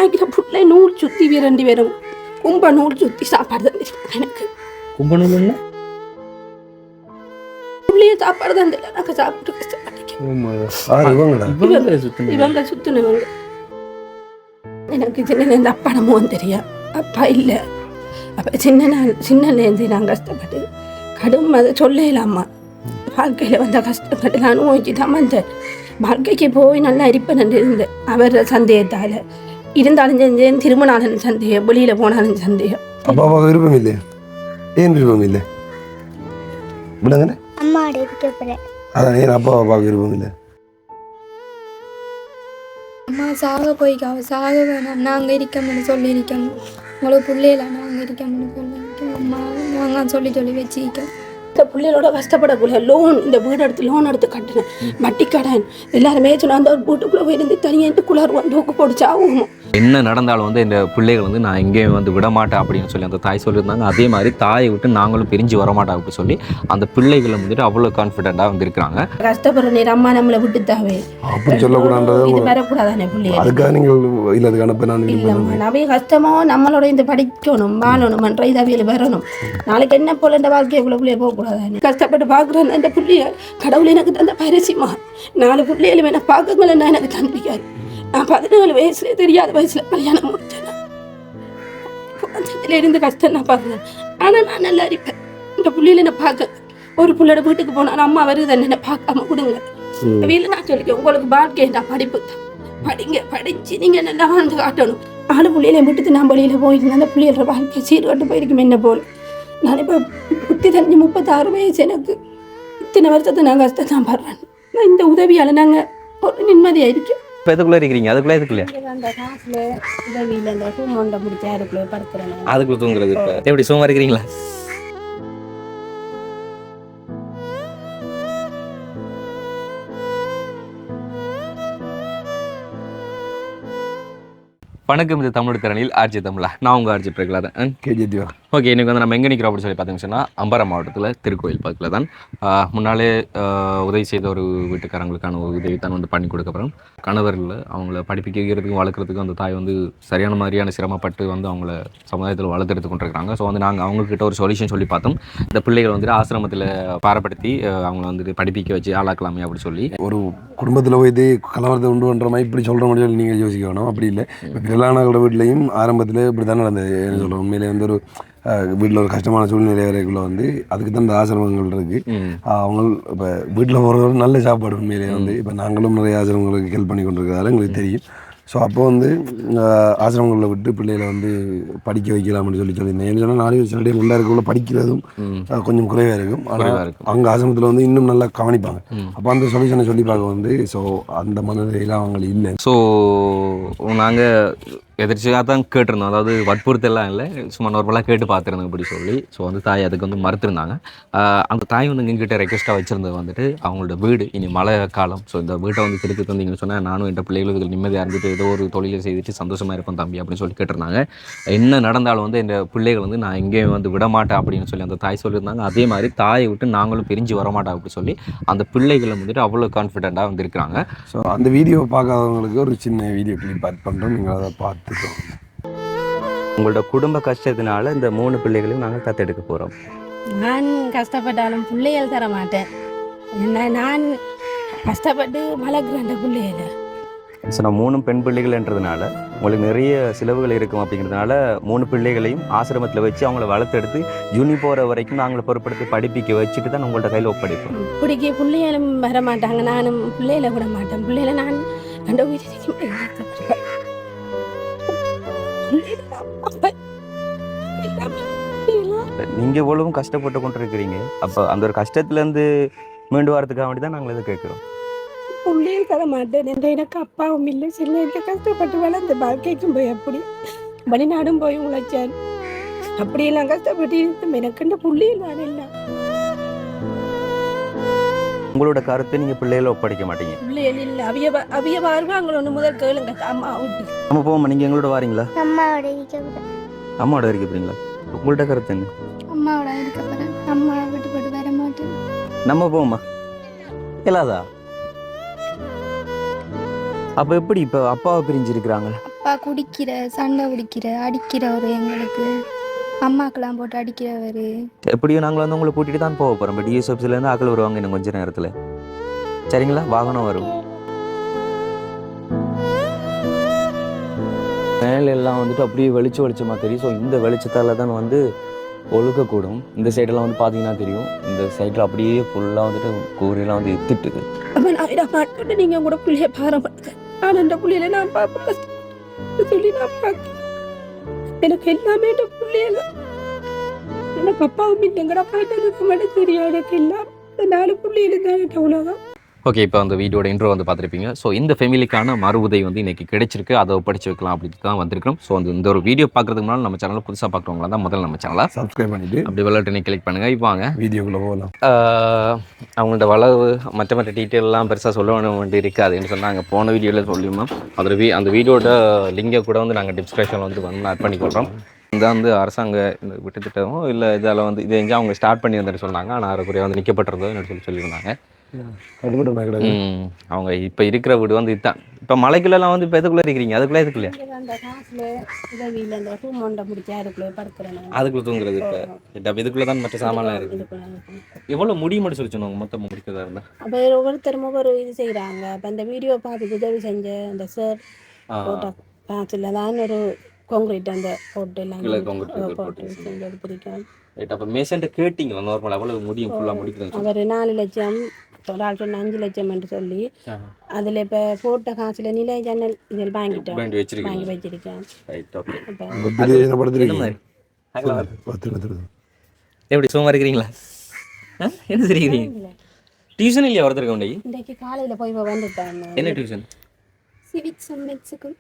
நாய்க்கிற புள்ள நூல் சுற்றி விரண்டி வரும் கும்ப நூல் சுற்றி சாப்பாடு தான் எனக்கு கும்ப நூல் என்ன புள்ளைய சாப்பாடு தான் தெரியல நாங்கள் சாப்பிட்டு கஷ்டப்பட்டேன் இவங்க சுத்தினவங்க எனக்கு சின்ன அப்பா நம்மவும் தெரியும் அப்பா இல்லை அப்போ சின்னலேருந்து நான் கஷ்டப்பட்டு கடும் அதை சொல்லலாமா வாழ்க்கையில் வந்த கஷ்டப்பட்டு நான் அனுபவிச்சு தான் வந்தேன் வாழ்க்கைக்கு போய் நல்லா இருப்பேன் இருந்தேன் அவர் சந்தேகத்தால் இருந்தாலும் செஞ்சேன் திரும்பினாலும் சந்தேகம் வெளியில் போனாலும் சந்தேகம் அப்பாவுக்கு விருப்பம் இல்லை ஏன் விருப்பம் இல்லை விடுங்க அதான் ஏன் அப்பாவுக்கு விருப்பம் இல்லை அம்மா சாக போய்க்காவ சாக வேணாம் நாங்கள் இருக்கோம்னு சொல்லியிருக்கோம் உங்களுக்கு பிள்ளையில நாங்கள் இருக்கோம்னு சொல்லியிருக்கோம் அம்மா நாங்கள் சொல்லி வச்சுருக்கோம் இந்த பிள்ளைகளோட கஷ்டப்படக்கூடிய லோன் இந்த வீடு எடுத்து லோன் எடுத்து கட்டினேன் வட்டி கடன் எல்லாருமே சொன்ன அந்த வீட்டுக்குள்ளே போயிருந்து தனியாக குளர் வந்து ஊக்கு போடிச்சு ஆகும் என்ன நடந்தாலும் வந்து இந்த பிள்ளைகள் வந்து நான் எங்கேயும் வந்து விடமாட்டேன் அப்படின்னு சொல்லி அந்த தாய் சொல்லியிருந்தாங்க. அதே மாதிரி தாயை விட்டு நாங்களும் பிரிஞ்சு வரமாட்டோம் அப்படின்னு சொல்லி அந்த பிள்ளைகளை வந்துட்டு அவ்வளோ கான்ஃபிடென்ட்டாக வந்து இருக்கிறாங்க. கஷ்டப்படுற நீர் அம்மா நம்மளை விட்டுத்தாவே அப்படி சொல்லக்கூடாது இது வரக்கூடாதானே பிள்ளைகள் அதுக்காக நீங்கள் இல்லை அதுக்கான இல்லைம்மா நவைய கஷ்டமோ நம்மளோட இந்த படிக்கணும் வாழணும்ன்ற இதாவியில் வரணும் நாளைக்கு என்ன போல இந்த வாழ்க்கைக்குள்ள பிள்ளைய போகக்கூடாதானே கஷ்டப்பட்டு பார்க்குறேன் இந்த பிள்ளைய கடவுள் எனக்கு தந்த பரிசுமா 4 பிள்ளைகளும் என்ன பார்க்கங்களா எனக்கு தந்திக்காது நான் 17 வயசுல தெரியாத வயசுல கல்யாணம் முடிச்சேன் இருந்து கஷ்டம் நான் பார்க்குறேன் ஆனால் நான் நல்லா இருப்பேன் இந்த பிள்ளையில என்ன பார்க்க ஒரு பிள்ளையோட வீட்டுக்கு போனாலும் அம்மா வருது என்ன பார்க்காம கொடுங்க வீட்டில் நான் சொல்லிக்கேன் உங்களுக்கு வாழ்க்கை நான் படிப்பு தான் படிங்க படிச்சு நீங்க நல்லா வாழ்ந்து காட்டணும் 4 பிள்ளையில விட்டுட்டு நான் வழியில போயிருந்தேன் அந்த பிள்ளையோட வாழ்க்கை சீர்கட்டு போயிருக்கும் என்ன போல நான் இப்போ புத்தி தெரிஞ்சு 36 வயசு எனக்கு இத்தனை வருஷத்தை நான் கஷ்டம் தான் படுறேன் நான் இந்த உதவியால் நாங்கள் ஒரு நிம்மதியாக இருக்கேன். இப்போ எதுக்குள்ளே இருக்கிறீங்க அதுக்குள்ளே எதுக்குள்ளே அந்த காசுல உதவியில் அந்த பூமொண்டை முடிச்சு அதுக்குள்ளே படுத்துறேன் அதுக்குள்ள தூங்குறது. இப்போ எப்படி சும்மா இருக்கிறீங்களா? வணக்கம், இது தமிழ் திறனில் ஆர்ஜி தமிழா. நான் உங்கள் ஆர்ஜி பிரகலாதன் கேஜிடிவா. ஓகே, இன்றைக்கி வந்து நம்ம எங்கே நிற்கிறோம் அப்படின்னு சொல்லி பார்த்தீங்கன்னு சொன்னால் அம்பாறை மாவட்டத்தில் திருக்கோயில் பக்கத்தில் தான். முன்னாலே உதவி செய்த ஒரு வீட்டுக்காரங்களுக்கான ஒரு உதவி தான் வந்து பண்ணி கொடுக்கப்புறம் கணவரில் அவங்கள படிப்பிக்க வைக்கிறதுக்கும் வளர்க்குறதுக்கும் அந்த தாய் வந்து சரியான மாதிரியான சிரமப்பட்டு வந்து அவங்கள சமுதாயத்தில் வளர்த்தெடுத்து கொண்டிருக்கிறாங்க. ஸோ வந்து நாங்கள் அவங்கக்கிட்ட ஒரு சொல்யூஷன் சொல்லி பார்த்தோம். இந்த பிள்ளைகள் வந்துட்டு ஆசிரமத்தில் பாரப்படுத்தி அவங்கள வந்துட்டு படிப்பிக்க வச்சு ஆளாக்கலாமே அப்படின்னு சொல்லி ஒரு குடும்பத்தில் போயிட்டு கலவரத்தை உண்டு பண்ணுற மாதிரி இப்படி சொல்கிற முடியாது. நீங்கள் யோசிக்க வேணும். அப்படி இல்லை, இப்போ பிரலானங்களோட வீட்லேயும் ஆரம்பத்தில் இப்படி தானே நடந்தது. என்ன சொல்கிறோம், உண்மையிலே வந்து ஒரு வீட்டில் ஒரு கஷ்டமான சூழ்நிலை வரைக்குள்ள வந்து அதுக்கு தான் இந்த ஆசிரமங்கள் இருக்குது. அவங்க இப்போ வீட்டில் போகிறவங்க நல்ல சாப்பாடு உண்மையிலே வந்து இப்போ நாங்களும் நிறைய ஆசிரமங்களுக்கு ஹெல்ப் பண்ணி கொண்டிருக்கிறதால எங்களுக்கு தெரியும். ஸோ அப்போ வந்து ஆசிரமங்களில் விட்டு பிள்ளைகளை வந்து படிக்க வைக்கலாம்னு சொல்லியிருந்தேன். ஏன்னு சொன்னால் 4 வயசு நிறைய முன்னாடி இருக்கக்குள்ள படிக்கிறதும் கொஞ்சம் குறைவாக இருக்கும். ஆனால் அங்கே ஆசிரமத்தில் வந்து இன்னும் நல்லா கவனிப்பாங்க. அப்போ அந்த சொல்யூஷனை சொல்லி பார்க்க வந்து ஸோ அந்த மனநிலையெல்லாம் அவங்க இல்லை. ஸோ நாங்கள் எதிர்ச்சியாக தான் கேட்டிருந்தோம். அதாவது வற்புறுத்தெல்லாம் இல்லை, சும்மா நார்மலாக கேட்டு பார்த்துருந்தோம் இப்படி சொல்லி. ஸோ வந்து தாய் அதுக்கு வந்து மறுத்துருந்தாங்க. அந்த தாய் வந்து எங்ககிட்ட ரெக்வஸ்ட்டாக வச்சுருந்தது வந்துட்டு அவங்களோட வீடு இனி மழை காலம், ஸோ இந்த வீட்டை வந்து திருப்பி தந்தீங்கன்னு சொன்னால் நானும் என் பிள்ளைகளுக்கு நிம்மதியாக இருந்துட்டு ஏதோ ஒரு தொழிலை செய்துட்டு சந்தோஷமாக இருப்பேன் தம்பி அப்படின்னு சொல்லி கேட்டிருந்தாங்க. என்ன நடந்தாலும் வந்து இந்த பிள்ளைகள் வந்து நான் எங்கேயும் வந்து விடமாட்டேன் அப்படின்னு சொல்லி அந்த தாய் சொல்லியிருந்தாங்க. அதே மாதிரி தாயை விட்டு நாங்களும் பிரிஞ்சு வரமாட்டோம் அப்படின்னு சொல்லி அந்த பிள்ளைகளை வந்துட்டு அவ்வளோ கான்ஃபிடென்ட்டாக வந்துருக்கிறாங்க. ஸோ அந்த வீடியோ பார்க்காதவங்களுக்கு ஒரு சின்ன வீடியோ கிளிப் ஆட் பண்ணுறோம், நீங்கள் அதை பார்த்து. உங்களோட குடும்ப கஷ்டத்தினால இந்த 3 பிள்ளைகளையும் நாங்கள் தத்தெடுக்க போகிறோம். நான் கஷ்டப்பட்டாலும் பிள்ளைகள் தர மாட்டேன். நான் கஷ்டப்பட்டு வளர்க்குறேன் பிள்ளைகளை. ஸோ நான் 3 பெண் பிள்ளைகள்ன்றதுனால உங்களுக்கு நிறைய செலவுகள் இருக்கும். அப்படிங்கிறதுனால 3 பிள்ளைகளையும் ஆசிரமத்தில் வச்சு அவங்கள வளர்த்தெடுத்து ஜூனி போகிற வரைக்கும் நாங்களை பொறுப்படுத்தி படிப்பிக்க வச்சுட்டு தான் உங்கள்ட்ட கையில் ஒப்படைப்போம். இப்படிக்கு பிள்ளைகளும் வர மாட்டாங்க, நானும் பிள்ளைகளை விட மாட்டேன். பிள்ளைகளை நான் கண்ட உயிரிக்கும் நீங்க எவ்வளவும் கஷ்டப்பட்டு கொண்டு இருக்கிறீங்க. அப்போ அந்த ஒரு கஷ்டத்துலேருந்து மீண்டு வரதுக்காக வேண்டி தான் நாங்கள் இதை கேட்குறோம். பிள்ளைகள் தர மாட்டேன் என்ற எனக்கு அப்பாவும் இல்லை. சில கஷ்டப்பட்டு வளர்ந்த வாழ்க்கைக்கும் போய் அப்படி வெளிநாடும் போய் உழைச்சார். அப்படியெல்லாம் கஷ்டப்பட்டு இருக்கும் எனக்குன்ற பிள்ளைகள் நான் இல்லை. உங்களோட கருத்தை நீங்க பிள்ளைகளை ஒப்படைக்க மாட்டீங்க. பிள்ளைகள் இல்லை, அவிய வருவாங்க. ஒன்று முதல் கேளுங்க அம்மா விட்டு. நம்ம போவோம், நீங்க எங்களோட வாரீங்களா? அம்மாவோட இருக்க போறீங்களா? உங்கள்ட்ட கருத்து என்ன? அம்மாவோட இருக்க போகிறேன். அம்மா விட்டு போட்டு வர மாட்டேன். நம்ம போவோமா? இல்லாதா? அப்ப எப்படி இப்ப அப்பாவை பிரிஞ்சிருக்கிறாங்க? அப்பா குடிக்கிற சண்டை குடிக்கிற அடிக்கிறவர் எங்களுக்கு அம்மாக்கெல்லாம் போட்டு அடிக்கிறவர். எப்படியும் நாங்கள் வந்து உங்களை கூட்டிகிட்டு தான் போக போகிறோம். பட் டிஎஸ்எஃப்சிலேருந்து ஆக்கள் வருவாங்க இன்னும் கொஞ்சம் நேரத்தில். சரிங்களா? வாகனம் வரும். மேலெல்லாம் வந்துட்டு அப்படியே வெளிச்சமாக தெரியும். ஸோ இந்த வெளிச்சத்தால் தான் வந்து ஒழுக்கக்கூடும். இந்த சைடெல்லாம் வந்து பார்த்தீங்கன்னா தெரியும். இந்த சைடில் அப்படியே ஃபுல்லாக வந்துட்டு கூரையெல்லாம் வந்து எத்திட்டுது. அப்போ நான் விட மாட்டேன். நீங்கள் கூட பிள்ளைய பாரப்படுத்த நான் என் பிள்ளையில நான் பார்ப்ப கஷ்டம் சொல்லி நான் பார்க்க எனக்கு எல்லாமே என் பிள்ளையில எனக்கு அப்பாவும் இல்லைங்கடா போயிட்டு மட்டும் தெரியும். எனக்கு எல்லாம் 4 பிள்ளையில தான் உலகம். ஓகே, இப்போ அந்த வீடியோட இன்ட்ரோ வந்து பார்த்துருப்பீங்க. ஸோ இந்த ஃபேமிலிக்கான மறு உதவி வந்து இன்றைக்கி கிடைச்சிருக்கு. அதை படிச்சு வைக்கலாம் அப்படின்னு தான் வந்திருக்கோம். ஸோ இந்த ஒரு வீடியோ பார்க்குறதுக்கு முன்னாடி நம்ம சேனலில் புதுசாக பார்க்குறவங்களா தான் முதல்ல நம்ம சேனலை சப்ஸ்கிரைப் பண்ணிவிட்டு அப்படி விளையாட்டு கிளிக் பண்ணுங்கள். இப்போ வாங்க வீடியோக்குள்ளே போகலாம். அவங்கள்ட்ட வளவு மற்ற டீட்டெயிலெலாம் பெருசாக சொல்ல வேண்டி இருக்காதுன்னு சொன்னாங்க. போன வீடியோவில் சொல்லியிருந்தோம். அதில் அந்த வீடியோட லிங்கை கூட வந்து நாங்கள் டிஸ்கிரிப்ஷனில் வந்து ஆட் பண்ணிக்கொள்கிறோம். இந்த வந்து அரசாங்க இந்த விட்டுத்திட்டமோ இல்லை இதால் வந்து இது எங்கேயும் அவங்க ஸ்டார்ட் பண்ணி வந்துட்டு சொன்னாங்க. ஆனால் அரைக்குறையாக வந்து நிற்கப்பட்டிருந்தோம் சொல்லியிருந்தாங்க. அவங்க இப்போ இருக்கிற வீடு வந்து இதுதான். இப்போ மலைக்குள்ளெல்லாம் வந்து இப்போ எதுக்குள்ளே இருக்கிறீங்க? அதுக்குள்ளே எதுக்குள்ளே அதுக்குள்ளே தூங்குறது. இப்போ இதுக்குள்ளே தான் மற்ற சாமான்லாம் இருக்குது. எவ்வளோ முடியும்னு சொல்லி சொன்னாங்க மொத்தம் முடிக்கிறதா இருந்தால்? அப்போ ஒவ்வொருத்தரும் ஒவ்வொரு இது செய்கிறாங்க. அப்போ அந்த வீடியோ பார்த்து உதவி செஞ்ச அந்த சார் போட்ட காசில் தான் ஒரு கான்கிரீட் அந்த போட்டு எல்லாம் போட்டு செஞ்சது பிடிக்கும். அப்போ மேசன்ட்ட கேட்டிங்க நார்மலாக அவ்வளோ முடியும் ஃபுல்லாக முடிக்கிறது? அவர் 4 லட்சம் ஒரு ஆள் சொன்ன 5 லட்சம் என்று சொல்லி அதில் இப்போ போட்ட காசில் நிலை ஜன்னல் இதில் வாங்கிட்டோம் வாங்கி வச்சிருக்கேன். எப்படி சும்மா இருக்கிறீங்களா? என்ன சரிக்கிறீங்க? டியூஷன் இல்லையா ஒருத்தருக்கு உண்டைக்கு? இன்றைக்கு காலையில் போய் வந்துட்டாங்க. என்ன டியூஷன்? சிவிக்ஸ் அண்ட் மெட்ஸுக்கு.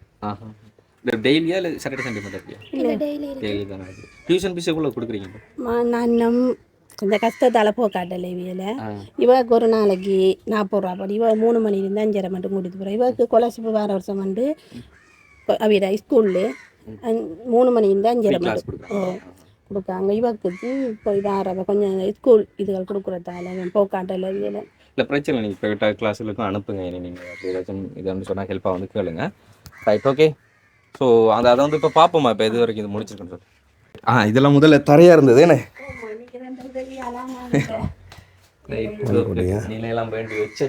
டெய்லியா இல்லை சாட்டர்டே சண்டே மட்டும்? இல்லை டெய்லி தானே. டியூஷன் ஃபீஸ் எவ்வளோ கொடுக்குறீங்க? நான் இந்த கஷ்டத்தால் போக்காட்டலை இவையில் இவருக்கு ஒரு நாளைக்கு 40 ரூபா படி. இவ 3 மணிலேருந்து 5:30 மட்டும் கூட்டிட்டு போகிறேன். இவருக்கு கொலசிப்பு வார வருஷம் வந்து அவையில ஸ்கூலில் 3 மணிலேருந்து 5:30 மட்டும் கொடுக்காங்க. இவருக்கு போய் வார கொஞ்சம் ஸ்கூல் இதுகள் கொடுக்குறதால போக்காட்டலை இவையில். இல்லை பிரச்சனை இல்லை. நீங்கள் இப்போ கிளாஸுக்கும் அனுப்புங்க. நீங்கள் அப்படி ஏதாச்சும் இதை சொன்னால் ஹெல்ப்பாக வந்து கேளுங்க. Right, okay. ஸோ அதை வந்து இப்போ பார்ப்போமா இப்போ இது வரைக்கும் இது முடிச்சிருக்குன்னு சொல்லி. இதெல்லாம் முதல்ல தரையாக இருந்தது என்ன நிலையெல்லாம் வேண்டி வச்சு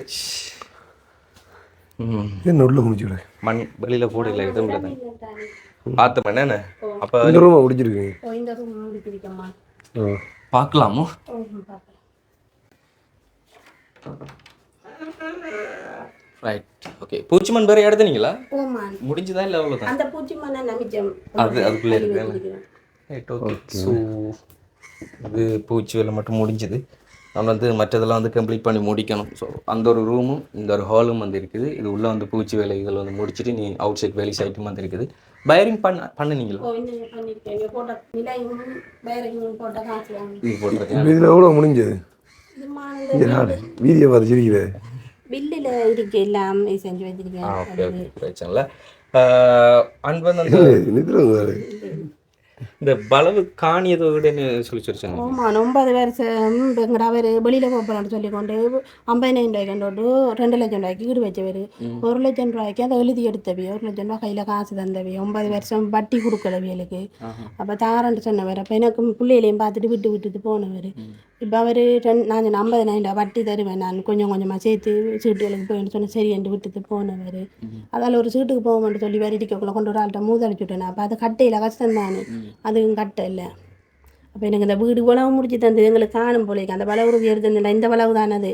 உள்ள முடிச்சு மண் வெளியில் போட இல்லை இது உள்ள தான் பார்த்து என்ன அப்போ முடிச்சிருக்கீங்க பார்க்கலாமோ? Right, okay. பூச்சிமண் வேறு எடுத்துனீங்களா? முடிஞ்சுதா இல்லை அவ்வளோதான்? அந்த பூச்சிமண்ணை நம்பிச்சோம் அதுக்குள்ளே இருக்கு. Right, okay. ஸோ இது பூச்சி வேலை மட்டும் முடிஞ்சுது. நம்ம வந்து மற்றதெல்லாம் வந்து கம்ப்ளீட் பண்ணி முடிக்கணும். ஸோ அந்த ஒரு ரூமும் இந்த ஒரு ஹாலும் வந்து இருக்குது. இது உள்ளே வந்து பூச்சி வேலைகள் வந்து முடிச்சுட்டு நீ அவுட் சைட் வேலை சைட்டும் வந்து இருக்குது. பயரிங் பண்ணுனீங்களா? இதில் எவ்வளோ முடிஞ்சது? வீடியோ பார்த்து சிரிக்கிறேன். பில்லில் இருக்கு எல்லாம் செஞ்சு வச்சிருக்கேன். ஓகே, பிரச்சனை இல்லை. அன்பன் இந்த பலவு காணியதை விடன்னு சொல்லி சொல்லிச்சாங்க. ஆமாம், 9 வருஷம் எங்கடா அவர் வெளியில் போகலான்னு சொல்லி கொண்டு 50,000 ரூபாய்க்கு கொண்டு 2 லட்சம் ரூபாய்க்கு ஈடு வச்சவர். 1 லட்சம் ரூபாய்க்கு அதை எழுதி எடுத்தவி. 1 லட்சம் ரூபாய் கையில் காசு தந்தவி. 9 வருஷம் வட்டி கொடுக்கலவியலுக்கு. அப்போ தாரன்ட்டு சொன்னவர். அப்போ எனக்கு பிள்ளைகளையும் பார்த்துட்டு விட்டுட்டு போனவர். இப்போ அவர் நான் 50,000 ரூபாய் வட்டி தருவேன், நான் கொஞ்சம் கொஞ்சமாக சேர்த்து சீட்டுகளுக்கு போயின்னு சொன்ன சரி என்று விட்டுட்டு போனவர். அதால் ஒரு சீட்டுக்கு போவோம்னு சொல்லி வெறிடிக்கக்குள்ள கொண்டு ஒரு ஆள்கிட்ட மூதளிச்சுட்டேன். அப்போ அது கட்டையில் கஷ்டம் தானே, அதுவும் கட்டை இல்லை. அப்போ எனக்கு இந்த வீடு உழவு முடிச்சு தந்தது எங்களுக்கு காணும் போல. அந்த வளவு உறுதி எடுத்துருந்தேன். இந்த வளவு தானே அது.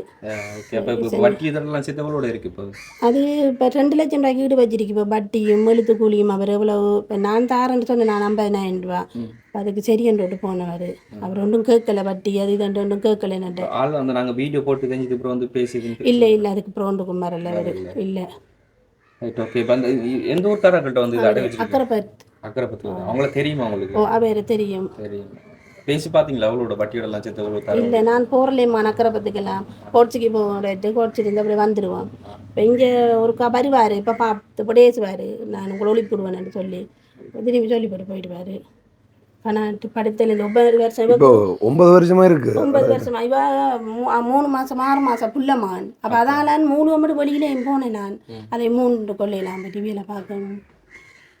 அது இப்போ 2 லட்சம் ரூபாய்க்கு ஈடு வச்சிருக்கு. இப்போ வட்டியும் எழுத்து கூலியும் அவர் எவ்வளவு. இப்போ நான் தாரேன்னு சொன்னேன், நான் 50,000 ரூபா. அதுக்கு சரி என்று போனவர். அவர் ஒன்றும் கேட்கல, வட்டி அது இது ஒன்றும் கேட்கல. இல்லை இல்லை, அதுக்கு அப்புறம் ஒன்றுக்கும் வரல அவர். இல்லை அவங்கள தெரியுமா உங்களுக்கு? அவரை தெரியும். பேசி பார்த்தீங்களா அவளோட வட்டியோடலாம் சேர்த்து எவ்வளோ? இல்லை, நான் போகிறலேம்மா நக்கரப்பத்துக்கெல்லாம் கோட்சிக்கு போகிட்டு கோட்சிட்டு அப்படி வந்துடுவோம். இப்போ இங்கே ஒருக்கா வருவார், இப்போ பார்த்து இப்போ பேசுவார், நான் உங்களை ஒளிப்பிடுவேன்னு சொல்லி திரும்பி சொல்லி போயிடுவார். ஆனால் படுத்தல 9 வருஷம் 9 வருஷமா இருக்கு. 9 வருஷமா இவ 3 மாதம் 6 மாதம் புள்ளமான். அப்போ அதால் 3 மட்டும் வெளியிலேயும் போனேன் நான். அதை 3 கொள்ளையெல்லாம் டிவியில் பார்க்கணும்.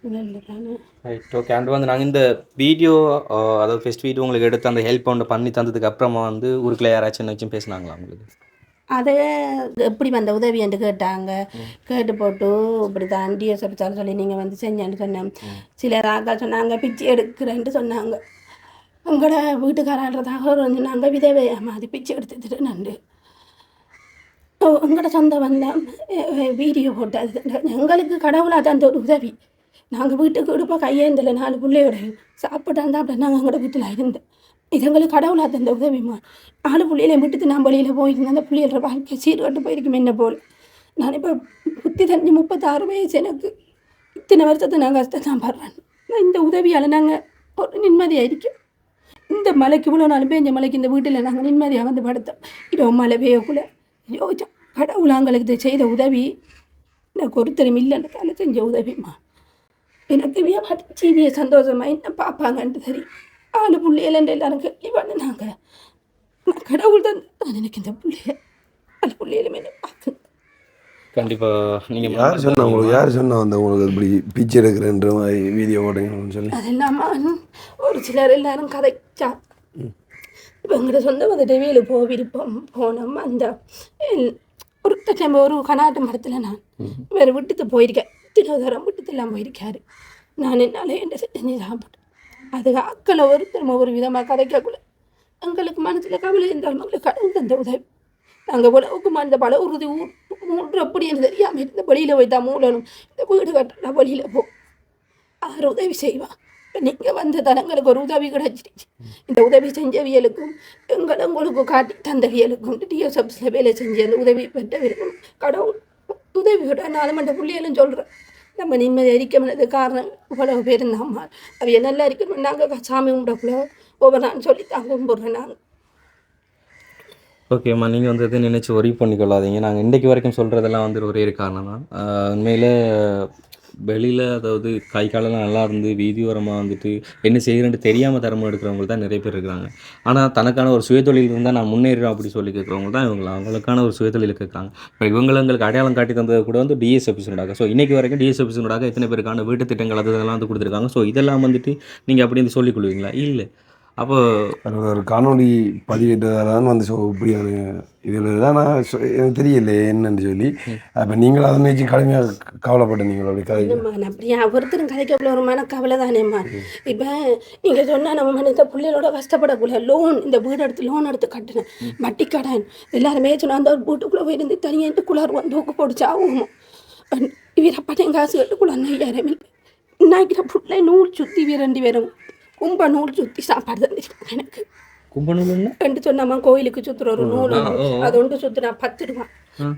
நல்ல தானே. Right okay. அண்ட் வந்து நாங்கள் இந்த வீடியோ அதாவது ஃபர்ஸ்ட் வீடியோ உங்களுக்கு எடுத்து அந்த ஹெல்ப் ஒன்று பண்ணி தந்ததுக்கு அப்புறமா வந்து ஊருக்குள்ள யாராச்சும் வச்சும் பேசினாங்களா உங்களுக்கு? அதை எப்படி வந்த உதவி என்று கேட்டாங்க. கேட்டு போட்டு இப்படி தான் டிஎஸ் ஆஃபீஸார் சொல்லி நீங்கள் வந்து செஞ்சேன்னு சொன்னேன். சிலர் ஆக்கள் சொன்னாங்க பிச்சை எடுக்கிறேன்ட்டு சொன்னாங்க. உங்களோட வீட்டுக்காரன்றதாக ஒரு சொன்னாங்க விதவையா மாதிரி பிச்சை எடுத்துட்டு நண்டு உங்களோட சொந்தம் வந்தால் வீடியோ போட்டு அது எங்களுக்கு கடவுளாக தந்த ஒரு உதவி. நாங்கள் வீட்டுக்கு விடுப்பா கையேந்தில் 4 பிள்ளையோடையும் சாப்பிட்டாந்தா அப்படி நாங்கள் எங்களோட வீட்டில் இருந்தோம். இது எங்களுக்கு கடவுளாக தந்த உதவிமா. 4 பிள்ளையில விட்டுட்டு நான் வழியில் போயிருந்தேன். அந்த பிள்ளைகளோட வாழ்க்கை சீர்கட்டு போயிருக்கும் என்ன போல். நான் இப்போ புத்தி தெரிஞ்சு 36 வயசு எனக்கு. இத்தனை வருஷத்தை நான் கஷ்டம் தான் படுறேன். இந்த உதவியால் நாங்கள் ஒரு நிம்மதியாக இருக்கோம். இந்த மலைக்கு இவ்வளோ நாள் பெஞ்ச மலைக்கு இந்த வீட்டில் நாங்கள் நிம்மதியாக வந்து படுத்தோம். இதோ மழை பெய்யக்குள்ள யோசிச்சோம் கடவுள் எங்களுக்கு செய்த உதவி எனக்கு ஒருத்தரும் இல்லைன்றதால செஞ்ச உதவிம்மா. எனக்கு படிச்சிவிய சந்தோஷமாக என்ன பார்ப்பாங்கன்ட்டு சரி 4 பிள்ளைகள் எல்லாரும் கேள்வி பண்ணினாங்க. நான் கடவுள் தான் எனக்கு இந்த பிள்ளைய 4 பிள்ளைகளுமே என்ன பார்த்து. கண்டிப்பாக நீங்கள் யார் சொன்னா உங்களுக்கு? யார் சொன்னா வந்து உங்களுக்கு இப்படி பிச்சை எடுக்கிறன்ற மாதிரி வீடியோ போடுங்கன்னு சொல்லி? அது இல்லாமல் ஒரு சிலர் எல்லாரும் கதைச்சா இப்போ எங்கள்கிட்ட சொந்த வந்துட்டு வேலு விருப்பம் போனோம். அந்த ஒரு டைம் ஒரு கனாட்டு மரத்தில் நான் வேறு விட்டுட்டு போயிருக்கேன். திருவதரம் விட்டுட்டுலாம் போயிருக்காரு. நான் என்னால் என்ன செஞ்சு சாப்பிட்டேன். அது ஆக்களை ஒருத்தர் ஒரு விதமாக கதைக்கக்குள்ள எங்களுக்கு மனசில் கவலை இருந்தாலும் எங்களுக்கு கடவுள் தந்த உதவி. நாங்கள் உழவுக்கு அந்த பல உறுதி மூன்று அப்படின்னு தெரியாமல் இருந்த வழியில் போய் தான் மூடணும். இந்த வீடு கட்டலாம் வழியில் போ 6 உதவி செய்வான். இப்போ நீங்கள் வந்து தனங்களுக்கு ஒரு உதவி கிடச்சிருச்சு. இந்த உதவி செஞ்சவியலுக்கும் உங்களுக்கு காட்டி தந்தவியலுக்கும் டிஎஸ் ஆஃபீஸில் வேலை செஞ்சு அந்த உதவி பெற்றவியலுக்கும் கடவுள் உதவி விட 4 மண்ட பிள்ளைகளும் சொல்கிறேன். நம்ம நிம்மதி அறிக்கணுது காரணம் இவ்வளவு பேர் இருந்தாம்மா அவைய நல்லா இருக்கணும். நாங்கள் சாமி கும்பிடக்குள்ள ஒவ்வொரு நாள் சொல்லி தான் கும்பிட்றேன். நாங்கள் ஓகேம்மா. நீங்கள் வந்து எதுவும் நினச்சி ஒரி பண்ணிக்கொள்ளாதீங்க. நாங்கள் இன்றைக்கு வரைக்கும் சொல்கிறதெல்லாம் வந்து ஒரே ஒரு காரணம் தான். உண்மையில் வெளியில் அதாவது கை காலெல்லாம் நல்லா இருந்து வீதி ஓரமாக வந்துட்டு என்ன செய்கிறேன்ட்டு தெரியாமல் தரமாக எடுக்கிறவங்க தான் நிறைய பேர் இருக்கிறாங்க. ஆனால் தனக்கான ஒரு சுயதொழில் இருந்தால் நான் முன்னேறேன் அப்படி சொல்லி கேட்குறவங்க தான் இவங்க. அவங்களுக்கான ஒரு சுயதொழில் கேட்குறாங்க. இப்போ இவங்களுக்கு அடையாளம் காட்டி தந்தது கூட வந்து டிஎஸ் ஆஃபீஸுடாக. ஸோ இன்றைக்கி வரைக்கும் டிஎஸ் ஆஃபீஸுடாக எத்தனை பேருக்கான வீட்டு திட்டங்கள் அதெல்லாம் வந்து கொடுத்துருக்காங்க. ஸோ இதெல்லாம் வந்துட்டு நீங்கள் அப்படி வந்து சொல்லிக் கொள்வீங்களா? இல்லை. அப்போ ஒரு காணொலி பதிவிட்டதால் வந்து இப்படியான இதில் தான் நான் எனக்கு தெரியல என்னன்னு சொல்லி. அப்போ நீங்களும் அதை நினச்சி கடுமையாக கவலைப்பட்ட நீங்கள் அப்படி கதை அப்படியா ஒருத்தரும் கதைக்கக்குள்ள ஒரு மன கவலை தானேம்மா. இப்போ நீங்கள் சொன்னால் நம்ம மனித பிள்ளைகளோட கஷ்டப்படக்குள்ள லோன் இந்த வீடு எடுத்து லோன் எடுத்து கட்டினேன் வட்டி கடன் எல்லாருமே சொன்னால் அந்த ஒரு வீட்டுக்குள்ளே போயிருந்து தனியாக குளார் வந்து தூக்கு போட்டுச்சு ஆகுமோ வீரப்பட்டையும் காசு கட்டுக்குள்ள 5000 இன்னைக்கு பிள்ளை நூல் சுற்றி வீரண்டி வரும் கும்ப நூல் சுற்றி சாப்பாடு தந்துருக்காங்க எனக்கு. கும்பநூல் ரெண்டு சொன்னாமா கோயிலுக்கு சுற்றுற ஒரு நூல் அது ஒன்று சுற்றுனா 10 ரூபா.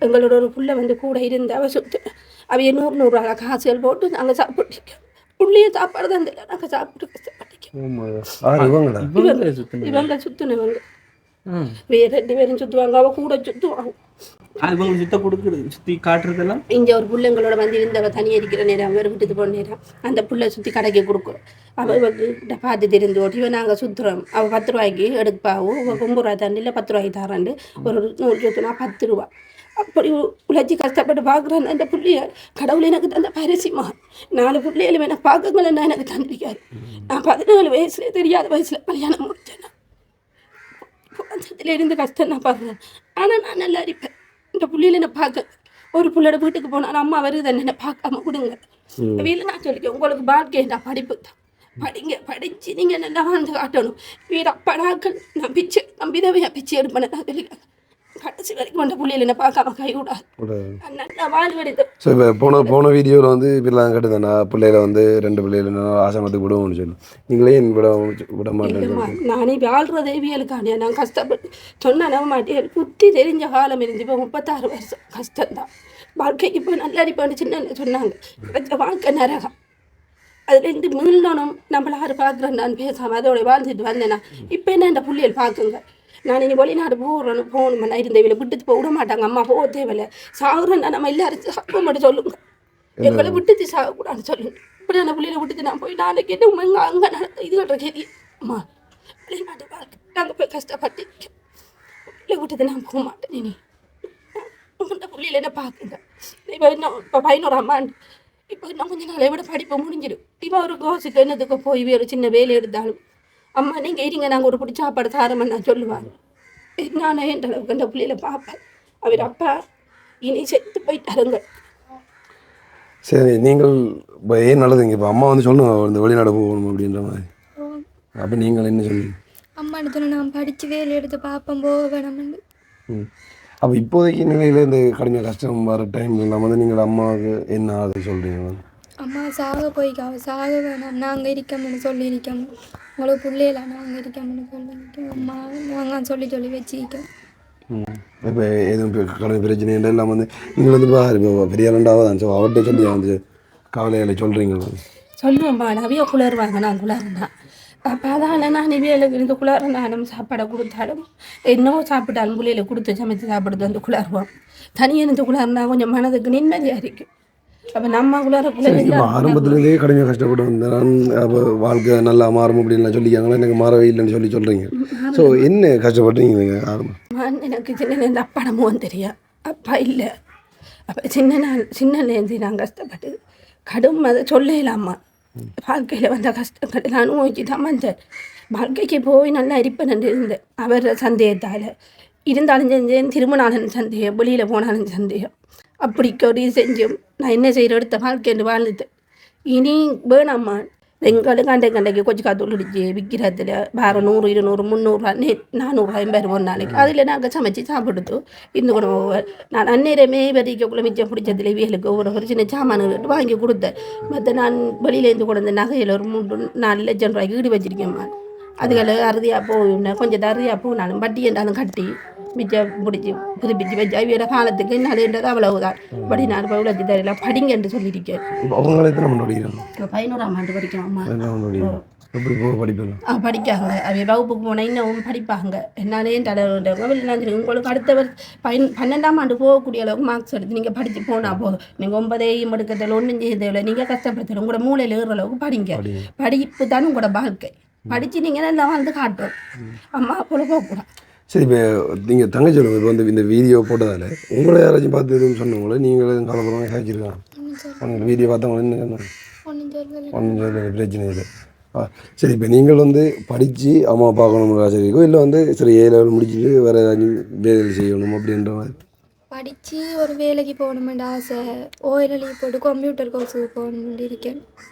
எங்களோட ஒரு புள்ள வந்து கூட இருந்து அவள் சுற்று அவைய 100 காசுகள் போட்டு நாங்கள் சாப்பிட்டுருக்கோம். உள்ளே சாப்பாடு தான் தெரியல நாங்கள் சாப்பிட்டு கஷ்டப்பட்டிருக்கோம். இவங்க சுற்றினவங்க வேறு 2 பேரும் சுற்றுவாங்க. அவள் கூட சுற்றுவாங்க. இவங்க சுத்த கொடுக்குறது சுற்றி காட்டுறதெல்லாம் இங்கே ஒரு பிள்ளைங்களோட வந்து இருந்தவ தனியாக இருக்கிற நேரம் வேறு விட்டுட்டு போன நேரம் அந்த பிள்ளை சுற்றி கடைக்கு கொடுக்குறோம். அவள் வந்து பார்த்து தெரிந்து ஓட்டி இவன் நாங்கள் சுற்றுறோம். அவள் 10 ரூபாய்க்கு எடுப்பாவும் 9 ரூபாய் தாண்டியில் 10 ரூபாய்க்கு தராண்டு ஒரு நூல் சுற்றுனா 10 ரூபா. அப்படி உழைச்சி கஷ்டப்பட்டு பார்க்குறேன். அந்த பிள்ளைய கடவுள் எனக்கு தந்த பரிசுமா 4 பிள்ளைகளும் என்ன பார்க்கங்களா எனக்கு தந்திருக்காரு. நான் 14 வயசுல தெரியாத வயசில் கல்யாணம் முடிச்சேன். இருந்து கஷ்டம் நான் பார்க்குறேன். ஆனால் நான் நல்லா இருப்பேன். இந்த பிள்ளையில என்ன பார்க்க ஒரு பிள்ளையோட வீட்டுக்கு போனால் அம்மா வருது என்ன பார்க்காம கொடுங்க வீட்டில் நான் சொல்லிக்கேன். உங்களுக்கு வாழ்க்கை நான் படிப்பு தான் படிங்க படித்து நீங்கள் நல்லா வந்து காட்டணும். வீடு அப்படாக்கள் நான் பிச்சை நம்பிதவையா பிச்சை எடுப்பேன் நான் சொல்லிக்கிறேன். கடைசி வரைக்கும் அந்த பிள்ளையில என்ன பார்க்காம கைவிடாது நல்லா வாழ்வெடுத்து. ஸோ இப்போ போன வீடியோவில் வந்து இப்படிலாம் கேட்டுதானே பிள்ளையில வந்து 2 பிள்ளைகள் ஆசிரமத்துக்கு விடுவோம்னு சொல்லி நீங்களே விட மாட்டேன். நானே வாழ்றதே வியலுக்காண்டியா நான் கஷ்டப்பட்டு சொன்ன நம்ப மாட்டேன். புத்தி தெரிஞ்ச காலம் இருந்து இப்போ 36 வருஷம் கஷ்டம்தான். வாழ்க்கைக்கு இப்போ நல்லா இருப்பான்னு சின்ன சொன்னாங்க. வாழ்க்கை நரகம் அதுலேருந்து மீளணும் நம்மள யார் பார்க்குறேன் நான் பேசாமல் அதோட வாழ்ந்துட்டு வந்தேன்னா இப்போ என்ன இந்த பிள்ளைகள் பார்க்குங்க. நான் இனி வெளிநாடு போகணுமா நான் இருந்த இவளை விட்டுட்டு போக விட மாட்டாங்க. அம்மா போக தேவையில்லை சாகுறேன்னா நம்ம எல்லாரும் சாப்பிட மட்டும் சொல்லுங்க. எங்களை விட்டுட்டு சாகக்கூடாதுன்னு சொல்லுங்க. இப்படி அந்த பிள்ளைகளை விட்டுட்டு நான் போய் நான் கேட்டு உங்க அங்கே நடந்த இது கட்டுற கேள்வி அம்மா வெளிநாட்டு வாழ்க்கை நாங்கள் போய் கஷ்டப்பட்டு பிள்ளை விட்டுட்டு நான் போக மாட்டேன். இனி உங்கள்கிட்ட பிள்ளையில என்ன பார்க்குங்க. இப்போ இன்னும் இப்போ 11ஆம் ஆண்டு இப்போ இன்னும் கொஞ்ச நாளை விட படிப்பு முடிஞ்சிடும். இவன் ஒரு கோசுக்கு என்னதுக்கு போய் ஒரு சின்ன வேலை எடுத்தாலும் அம்மா நீங்கள் இருங்க நாங்கள் ஒரு பிடி சாப்பாடு தாரமென்னு நான் சொல்லுவாங்க. நானே என்ற அளவுக்கு அந்த பிள்ளையில பார்ப்பேன். அவர் அப்பா இனி செத்து போயிட்டாருங்க. சரி, நீங்கள் இப்போ ஏன் நல்லதுங்க இப்போ அம்மா வந்து சொல்லணும் இந்த வெளிநாடு போகணும் அப்படின்ற மாதிரி. அப்போ நீங்கள் என்ன சொல்லுவீங்க? அம்மா இடத்துல நான் படித்து வேலை எடுத்து பார்ப்பேன் போக வேணாம்னு. அப்போ இப்போதைக்கு நிலையில் இந்த கடுமையாக கஷ்டம் வர டைமில் நம்ம வந்து நீங்கள் அம்மாவுக்கு என்ன ஆகுது சொல்கிறீங்க? அம்மா சாக போய்க்காவ சாக வேணாம் நாங்கள் இருக்கோம்னு சொல்லியிருக்கோம். உங்களுக்கு பிள்ளையில நாங்கள் இருக்கோம்னு சொல்லியிருக்கோம். அம்மா நாங்கள் சொல்லி வச்சுருக்கோம். இப்போ எதுவும் இப்போ கடன் பிரச்சனை எல்லாம் வந்து நீங்கள் வந்து இப்போ பெரிய ஆளுண்டாவதான் ஸோ அவர்கிட்ட சொல்லி வந்து கவலைகளை சொல்கிறீங்களா? சொல்லுவேன்ப்பா நிறைய குளருவாங்க. நான் குளருனா அப்போ அதால் நான் இவைகளுக்கு இந்த குளர நானும் சாப்பாடை கொடுத்தாலும் என்னவோ சாப்பிட்டாலும் பிள்ளைகளை கொடுத்து சமைத்து சாப்பிடுறது வந்து குளருவோம். தனியாக இருந்து குளர்னா கொஞ்சம் மனதுக்கு நிம்மதியாக இருக்கும். அப்போ நம்ம இப்போ ஆரம்பத்துலேருந்தே கடுமையாக கஷ்டப்பட்டு வந்தேன். அப்போ வாழ்க்கை நல்லா மாறும் அப்படின்லாம் சொல்லிக்காங்களா? எனக்கு மாறவே இல்லைன்னு சொல்கிறீங்க. ஸோ என்ன கஷ்டப்பட்டீங்க நீங்கள் ஆரம்பம்? எனக்கு சின்னலேருந்து அப்பாடமும் தெரியும். அப்பா இல்லை. அப்போ சின்னலேருந்து நான் கஷ்டப்பட்டு கடும் அதை சொல்லலாமா வாழ்க்கையில் வந்த கஷ்டங்கள் நான் அனுபவிச்சு தான் வந்தேன். வாழ்க்கைக்கு போய் நல்லா இருப்பேன் இருந்தேன். அவர் சந்தேகத்தால் இருந்தாலும் செஞ்சேன். திரும்பினாலும் சந்தேகம், வெளியில் போனாலும் சந்தேகம். அப்படிக்கு ஒரு செஞ்சும் நான் என்ன செய்கிற எடுத்த வாழ்க்கைன்னு வாழ்ந்துட்டேன். இனி வேணாம்மா எங்களுக்கு கண்டைக்கு கொஞ்சம் காத்தூள் இடிச்சு விற்கிறதுல வேறு 100, 200, 300, 400 பேர் ஒரு நாளைக்கு அதில் நாங்கள் சமைச்சு சாப்பிடுத்து இந்த கூட நான் அந்நேரமே வரைக்குள்ளே மிச்சம் பிடிச்சதுல இவர்களுக்கு ஒரு சின்ன சாமான்கள் வாங்கி கொடுத்தேன். மற்ற நான் வெளியிலேருந்து கொண்டு வந்த நகையில் ஒரு 3-4 லட்சம் ரூபாய்க்கு ஈடு வச்சிருக்கேம்மா. அதுகளை அறுதியாக போயின்னா கொஞ்சம் அறுதியாக போனாலும் வட்டி என்றாலும் கட்டி மிச்சம் பிடிச்சி புதுப்பிச்சு வச்சு அவையோட காலத்துக்கு என்னதுன்றது அவ்வளவுதான். படி நான் உழைச்சி தரல படிங்க என்று சொல்லியிருக்கேன். 11ஆம் ஆண்டு படிக்கிறோம் அம்மா. படிக்காங்க அவை வகுப்புக்கு போனால் இன்னும் படிப்பாங்க. என்னாலே வெளிநாட்டு உங்களுக்கு அடுத்தவர் 12ஆம் ஆண்டு போகக்கூடிய அளவுக்கு மார்க்ஸ் எடுத்து நீங்கள் படித்து போனால் போதும். நீங்கள் 9 எடுக்கிறதில்ல ஒன்றும் செய்யறதில்லை. நீங்கள் கஷ்டப்படுத்தல உங்களோட மூளையில் ஏறுற அளவுக்கு படிங்க. படிப்பு தான் உங்களோட வாழ்க்கை. படித்து நீங்கள் நல்லா வாழ்ந்து காட்டும். அம்மா போல போகக்கூடாது. சரி, இப்போ நீங்கள் தங்கச்சி சொல்லுங்கள். இப்போ வந்து இந்த வீடியோ போட்டதால் உங்களை யாராச்சும் பார்த்து எதுவும் சொன்னவங்கள நீங்கள் எதுவும் கலப்புறவங்க கேட்சிருக்காங்க? வீடியோ பார்த்தவங்கள என்ன சொன்னாங்க? ஒன்றும் சொல்ல பிரச்சனை இல்லை. சரி, இப்போ நீங்கள் வந்து படித்து அம்மா பார்க்கணும்னு ஆசை இருக்கோ இல்லை வந்து சரி A level முடிச்சுட்டு வேறு ஏதாச்சும் வேலை செய்யணும் அப்படின்ற மாதிரி? படித்து ஒரு வேலைக்கு போகணுமென்ற ஆசை. ஓஎல்எல் போட்டு கம்ப்யூட்டர் கோர்ஸுக்கு போகணுமென்று இருக்கேன்.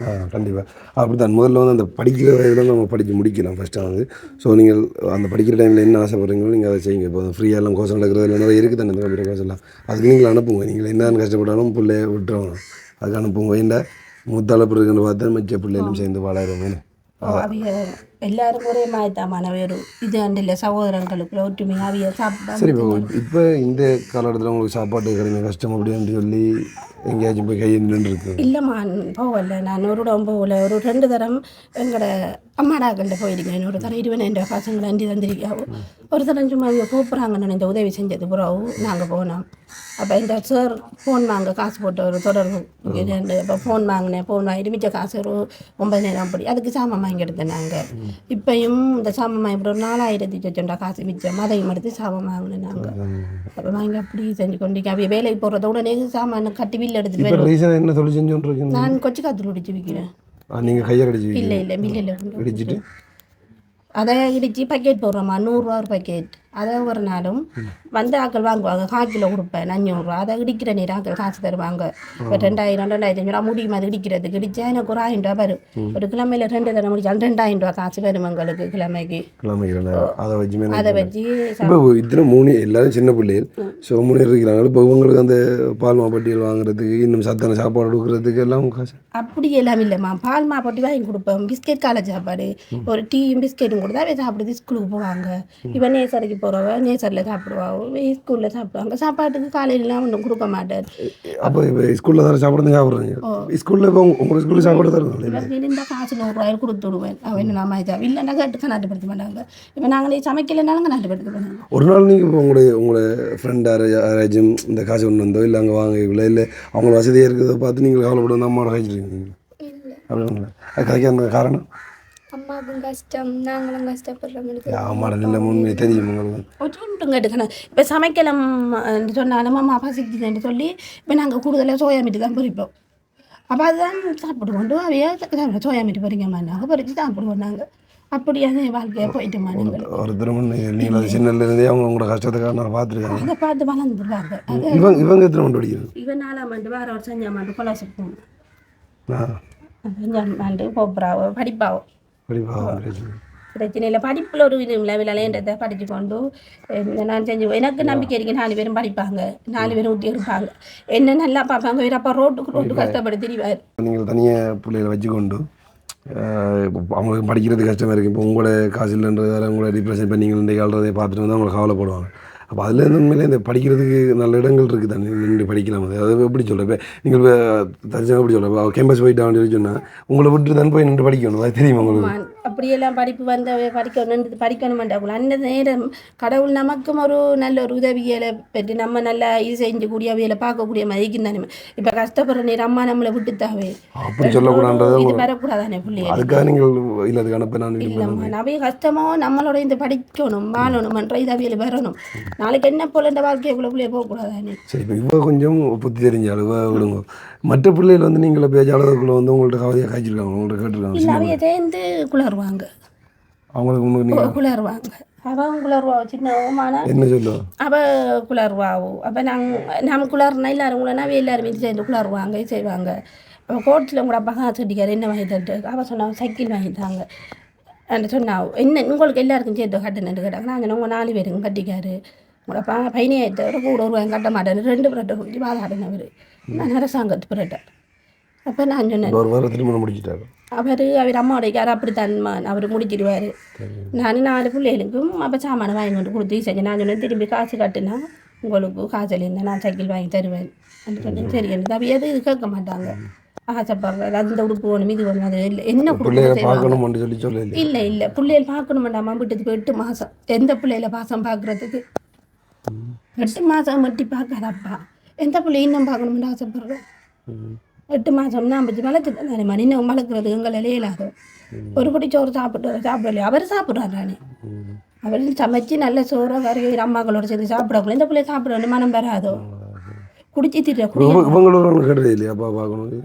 கண்டிப்பாக அப்படி தான். முதல்ல வந்து அந்த படிக்கிற வயதில் நம்ம படித்து முடிக்கலாம் ஃபஸ்ட்டாக வந்து. ஸோ நீங்கள் அந்த படிக்கிற டைமில் என்ன ஆசைப்படுறீங்களோ நீங்கள் அதை செய்யுங்க. இப்போ ஃப்ரீயாக எல்லாம் கோர்ஸ் நடக்கிறது இல்லை நிறைய இருக்குது தானே இந்த கம்ப்யூட்டர் கோர்ஸ் எல்லாம். அதுக்கு நீங்கள் அனுப்புங்க. நீங்கள் என்ன கஷ்டப்பட்டாலும் பிள்ளைய விட்டுருவாங்க. அதுக்கு அனுப்புங்க. இந்த மூத்தளப்பு இருக்குன்னு பார்த்தா மிச்ச பிள்ளைகளும் சேர்ந்து வளருவோம். எல்லாரும் ஒரே மாயத்தாமான வேறு இது அண்டில் சகோதரங்களுக்குள்ள ஒற்றுமையாக அவைய சாப்பிட்டா. சரி, இப்போ இந்த காலகட்டத்தில் உங்களுக்கு சாப்பாட்டு கிடையாது கஷ்டம் அப்படின்னு சொல்லி எங்கேயாச்சும் போய் கையை நின்றுருக்கு? இல்லைம்மா போகல. நான் ஒரு இடம் போகல. ஒரு 2 தரம் எங்களோட அம்மாடாக்கள்கிட்ட போயிருக்கேன். ஒரு தரம் 20 பசங்களை அண்டி தந்திருக்காவோ. ஒரு தரம் சும்மா அவங்க கூப்பிட்றாங்கன்னு இந்த உதவி செஞ்சது பிறகு நாங்கள் போனோம். அப்போ இந்த சார் ஃபோன் வாங்க காசு போட்டு ஒரு தொடர்பு இப்போ ஃபோன் வாங்கினேன். ஃபோன் வாங்கிட்டு மிச்ச காசு ஒரு 9,000 அப்படி அதுக்கு சாமான் வாங்கி எடுத்தேன். நாங்கள் இப்போயும் இந்த சாமான் வாங்கி ஒரு 4,000 காசு மிச்சம் அதையும் எடுத்து சாமான் வாங்கினேன். நாங்கள் அப்போ வாங்கி அப்படி செஞ்சு கொண்டு அவைய வேலைக்கு போகிறத உடனே சாமான் கட்டி வீட்டில் எடுத்துட்டு என்ன சொல்லி செஞ்சு நான் கொச்சி காத்துல இடிச்சு விற்கிறேன். நீங்கள் கையை அடிச்சு? இல்லை மில்லில் இடிச்சிட்டு அதை இடித்து பக்கெட் போடுறோம்மா. 100 ரூபா ஒரு பக்கெட். அதை ஒரு நாளும் வந்து ஆக்கள் வாங்குவாங்க. 1/4 கிலோ கொடுப்பேன் 500 ரூபா. அதை இடிக்கிற நேரம் ஆக்கள் காசு தருவாங்க. இப்போ 2,000-2,500 முடியும். அது இடிக்கிறதுக்கு இடிச்சா எனக்கு ஒரு 1,000 ரூபா வரும். ஒரு கிழமையில் 2 தடவை முடிச்சாலும் 2,000 ரூபா காசு வரும் எங்களுக்கு கிழமைக்கு. அதை வச்சு இப்போ இத்தனை 3 எல்லாரும் சின்ன பிள்ளைகள். ஸோ 3 இருக்கிறாங்க. இப்போ உங்களுக்கு அந்த பால்மா பட்டியல் வாங்குறதுக்கு இன்னும் சத்தான சாப்பாடு கொடுக்குறதுக்கு எல்லாம் காசு அப்படி எல்லாம் இல்லைம்மா. பால்மா பட்டி வாங்கி கொடுப்பேன். பிஸ்கெட் காலை சாப்பாடு ஒரு டீயும் பிஸ்கெட்டும் கொடுத்தா அவை சாப்பிடுது ஸ்கூலுக்கு போவாங்க. இவன் நேசருக்கு போகிறவ நேசரில் சாப்பிடுவாங்க. ஸ்கூலில் சாப்பிடுவாங்க. சாப்பாட்டுக்கு காலையிலாம் ஒன்றும் கொடுக்க மாட்டேன். அப்போ இப்போ ஸ்கூலில் தான் சாப்பிட்றாங்க. ஸ்கூலில் இப்போ உங்கள் ஸ்கூலில் சாப்பாடு தருவாங்க. இருந்தால் காசு 100 ரூபாய் கொடுத்து விடுவேன். அவன் நம்ம இல்லைன்னா கேட்டு நாட்டுப்படுத்த மாட்டாங்க. இப்போ நாங்களே சமைக்கலைன்னாலும் நாட்டுப்படுத்த மாட்டாங்க. ஒரு நாள் நீங்கள் இப்போ உங்களோட ஃப்ரெண்ட் யாராச்சும் இந்த காசு ஒன்று வந்தோ இல்லை அங்கே வாங்கல இல்லை அவங்கள வசதியாக இருக்கிறத பார்த்து நீங்கள் கவலைப்பட வந்து அம்மாவோட கழிச்சிருக்கீங்க? அப்படிங்களா? அது கதைக்கான காரணம் அம்மாவுக்கும் கஷ்டம் நாங்களும் கஷ்டப்படுறோம். அம்மாட நல்ல முன்னே தெரியும் உங்களுக்கு ஒன்றும் கேட்டுக்கணும். இப்போ சமைக்கலாம் சொன்னாலும் அம்மா பசிக்குதுன்னு சொல்லி இப்போ நாங்கள் கூடுதலாக சோயா மீட்டு தான் பொரிப்போம். அப்போ அதுதான் சாப்பிடுவோண்டு அவையே சோயா மீட்டு பறிக்க மாட்டாங்க, பறித்து சாப்பிடுவோம் நாங்கள். அப்படியான வாழ்க்கையை போயிட்டு மாட்டாங்க. ஒரு திருமணம் நீங்கள் அது சின்னலேருந்தே அவங்க உங்களோட கஷ்டத்துக்காக நான் பார்த்துருக்காங்க. அதை பார்த்து வளர்ந்துருவாங்க. இவங்க எத்தனை மணி படிக்கிறது? இவன் 4ஆம் ஆண்டு, வேற ஒரு 5ஆம் ஆண்டு கொலாசுக்கு போகணும். 5ஆம் ஆண்டு போப்புறாவோ படிப்பாவோ பிரச்சனை இல்லை. படிப்பில் ஒரு இது இல்லை, விளையாண்டதை படித்து கொண்டு நான் செஞ்சு எனக்கு நம்பிக்கை இருக்கு. 4 பேரும் படிப்பாங்க, 4 பேரும் ஊட்டி இருப்பாங்க, என்ன நல்லா பார்ப்பாங்க. வேறு அப்பா ரோட்டு கஷ்டப்பட்டு திரிவார். நீங்கள் தனியாக பிள்ளைகளை வச்சுக்கொண்டு அவங்களுக்கு படிக்கிறது கஷ்டமாக இருக்குது. இப்போ உங்களோட காசு இல்லைன்றதால உங்களை டிப்ரெஷன் பண்ணி நீங்கள் இன்றைக்கு ஆள்றதை பார்த்துட்டு வந்து அவங்களை கவலைப்படுவாங்க. அப்போ அதுலேருந்து உண்மையிலே இந்த படிக்கிறதுக்கு நல்ல இடங்கள் இருக்குது தானே, நின்று படிக்கலாம். அது எப்படி சொல்ல, இப்போ நீங்கள் தரிசனம் எப்படி சொல்ல கேம்பஸ் போயிட்டான்னு சொல்லி சொன்னால் உங்களை விட்டு தான் போய் நின்று படிக்கணும், அது தெரியுமா உங்களுக்கு? அப்படியெல்லாம் படிப்பு வந்த படிக்கணுமெண்டாக்குள்ள அந்த நேரம் கடவுள் நமக்கும் ஒரு நல்ல ஒரு உதவிகளை பெற்று நம்ம நல்லா இது செஞ்சக்கூடிய அவையில் பார்க்கக்கூடிய மதிக்கு தானே. இப்போ கஷ்டப்படுற நேரம் அம்மா நம்மளை விட்டுத்தாவே அப்படி சொல்லக்கூடாது, இது வரக்கூடாதானே பிள்ளைங்க. அதுக்காக நீங்கள் இல்லை அதுக்கு அனுப்ப நான் இல்லைம்மா, நவைய கஷ்டமோ நம்மளோட இந்த படிக்கணும் வாழணும்ன்ற இது அவையில் வரணும். நாளைக்கு என்ன போல இந்த வாழ்க்கைக்குள்ள பிள்ளைய போகக்கூடாதானே. சரி, இப்போ இவ்வளோ கொஞ்சம் புத்தி தெரிஞ்ச அளவு விடுங்க. மற்ற பிள்ளைகள் வந்து நீங்கள பேஜ் அளவுக்குள்ள வந்து உங்கள்கிட்ட கவலையாக காய்ச்சிருக்காங்க, உங்கள்கிட்ட கேட்டுருக்காங்க. இல்லை அவைய சேர்ந்து குளருவாங்க, அவங்களுக்கு குளருவாங்க. அவன் குளருவா சின்ன ஓமான என்ன சொல்லுவோம் அவள் குளருவாவோ. அப்போ நம்ம குளர்னா எல்லாரும் குளர்னா அவள் எல்லாருமே சேர்ந்து குளருவாங்க செய்வாங்க. அவள் கோர்ட்டில் கூட அப்பா காசு கட்டிக்காரு, என்ன வாங்கி தட்டு அவள் சொன்னாங்க சைக்கிள் வாங்கிட்டாங்க சொன்னா. என்ன உங்களுக்கு எல்லாருக்கும் சேர்த்து கட்டுன்னு கேட்டாங்க. நான் உங்கள் 4 பேருக்கும் கட்டிக்காரு, உங்களோட பயணியாயிட்ட கூட ஒருவாங்க கட்ட மாட்டேன்னு 2 பிரட்டை குடிச்சு வாதாடினவர். நான் அரசாங்கத்து பிரட்டை. அப்போ நான் சொன்னேன் ஒரு வாரம் திருமணம் முடிச்சிட்டாரு அவர் அம்மாவோட யார் அப்படித்தான் அவர் முடிச்சிடுவார். நான் 4 பிள்ளைகளுக்கும் அப்போ சாமான வாங்கி கொண்டு கொடுத்து செஞ்சேன். நான் சொன்னேன் திரும்பி காசு கட்டுனா உங்களுக்கு காசில் இருந்தால் நான் சைக்கிள் வாங்கி தருவேன் அப்படின்னு சொன்னேன். சரி எனக்கு அவ எது கேட்க மாட்டாங்க, ஆசைப்படுறாரு அந்த உடுப்பு வேணும் இது வேணும், அது இல்லை என்ன கொடுக்கணும் இல்லை இல்லை பிள்ளைகள் பார்க்கணும் வேண்டாமா. வீட்டுக்கு 8 மாதம் எந்த பிள்ளையில பாசம் பார்க்குறதுக்கு 8 மாதம் மட்டி பார்க்காதப்பா, எந்த பிள்ளை இன்னும் பார்க்கணும்னு ஆசைப்படுறேன். 8 மாதம் நான் பற்றி வளர்த்துட்டேன் தானே மணி இன்னும் வளர்க்குறது எங்களை இலையிலாகும். ஒரு குடி சோறு சாப்பிடலையே அவர் சாப்பிட்றாரு. அவர் சமைச்சு நல்ல சோறு கறி அம்மாக்களோட சேர்ந்து சாப்பிடக்கூடாது. இந்த பிள்ளை சாப்பிடணும் மனம் வராதோ, குடிச்சு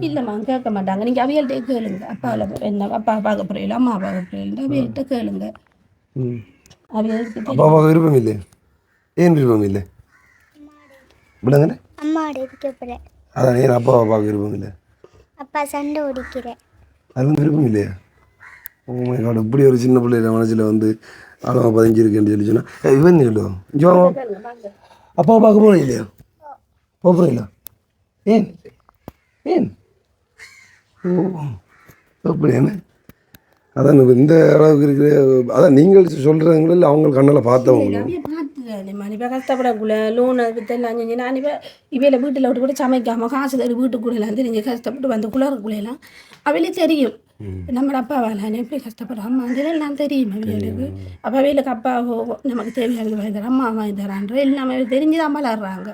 இல்லைம்மா கேட்க மாட்டாங்க. நீங்கள் அவியல்கிட்ட கேளுங்க, அப்பாவில் என்ன அப்பா பார்க்க போறீங்களா அம்மா பார்க்க போறீங்களா அவியல்கிட்ட கேளுங்க. அவியலுக்கு விருப்பம் இல்லை, ஏன் விருப்பம் இல்லை? அதான் ஏன் அப்பாவை பார்க்க விருப்பம் இல்லை? அப்பா சண்டை ஓடிக்கிறேன், அது வந்து விருப்பம் இல்லையா? உண்மை காடு இப்படி ஒரு சின்ன பிள்ளைல மனசில் வந்து ஆழமாக பதிஞ்சிருக்கேன்னு சொல்லி சொன்னால் இவன் சொல்லுவோம் ஜோ அப்பாவை பார்க்க போகிறேன் இல்லையா? போகிறேன் இல்லை ஏன் ஏன் ஓ அப்படி என்ன? அதான் இந்த அளவுக்கு இருக்கிற அதான் நீங்கள் சொல்கிறவங்கள அவங்க கண்ணால் பார்த்தவங்க இப்போ கஷ்டப்படக்குள்ள லோன் வித்தெல்லாம் செஞ்சு நான் இப்போ இவையில் வீட்டில் விட்டு கூட சமைக்காமல் காசு தரு வீட்டுக்குள்ளெல்லாம் தெரிஞ்சு கஷ்டப்பட்டு வந்து குளறுக்குள்ளெல்லாம் அவையிலே தெரியும் நம்ம அப்பாவால் எப்படி கஷ்டப்படுறோம் அம்மான்றெல்லாம் தெரியும் அவைகளுக்கு. அப்போ அவைகளுக்கு அப்பா நமக்கு தேவையானது வாங்கி தர அம்மா வாங்கி தரான்ற எல்லாமே தெரிஞ்சு தான் வளர்றாங்க.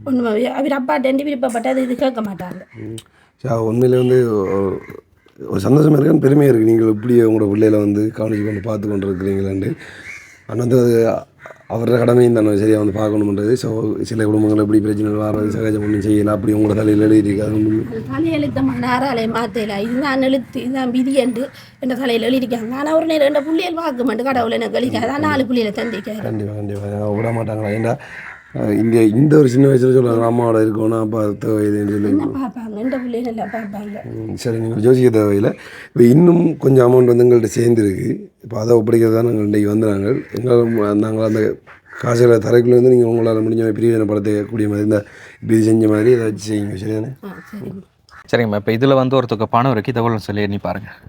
ஒன்று அவர் அப்பாட்டேண்டி விருப்பப்பட்டு அது இது கேட்க மாட்டாங்க. உண்மையிலே வந்து ஒரு சந்தோஷமாக இருக்குன்னு பெருமையாக இருக்குது. நீங்கள் இப்படி உங்களோட பிள்ளைகளை வந்து கவனிச்சு கொண்டு பார்த்து கொண்டு இருக்கிறீங்களாண்டு ஆனால் வந்து அது அவரோட கடமையும் தானே சரியாக வந்து பார்க்கணுன்றது. ஸோ சில குடும்பங்கள் எப்படி பிரச்சனை வர்றது சகஜம் ஒன்றும் செய்யலாம், அப்படி உங்களோட தலையில் எழுதியிருக்காது. தலையெழுத்தமான நேராலே மாற்றல இதுதான் எழுத்து இதுதான் விதி என்று என்ற தலையில் எழுதியிருக்காங்க. ஆனால் ஒரு நேரம் 2 புள்ளிகள் பார்க்க மாட்டேன் கடவுளை எனக்கு கழிக்காது, 4 புள்ளிகளை தந்திக்காது. கண்டிப்பாக விட மாட்டாங்களா? ஏன்னா இந்த ஒரு சின்ன வயசுல சொல்லுவாங்க அம்மாவோட இருக்கணும் அப்பா தேவையில்லைன்னு சொல்லி பார்ப்பாங்க, 2 பிள்ளைகள் எல்லாம் பார்ப்பாங்க. சரி, நீங்கள் யோசிக்க தேவையில்லை. இப்போ இன்னும் கொஞ்சம் அமௌண்ட் வந்து எங்கள்கிட்ட சேர்ந்துருக்கு. இப்போ அதை ஒப்படைக்கிறது தான் நாங்கள் இன்றைக்கி வந்து நாங்கள் அந்த காசுகளை தரைக்குள்ளேருந்து நீங்கள் உங்களால் முடிஞ்ச பிரயோஜனப்படுத்தக்கூடிய மாதிரி இந்த இப்படி செஞ்ச மாதிரி ஏதாச்சும் செய்யுங்க. சரிதானே? சரிங்கம்மா. இப்போ இதில் வந்து ஒருத்தருக்கு பணம் இருக்குது, இதை சொல்லி எண்ணி பாருங்கள்.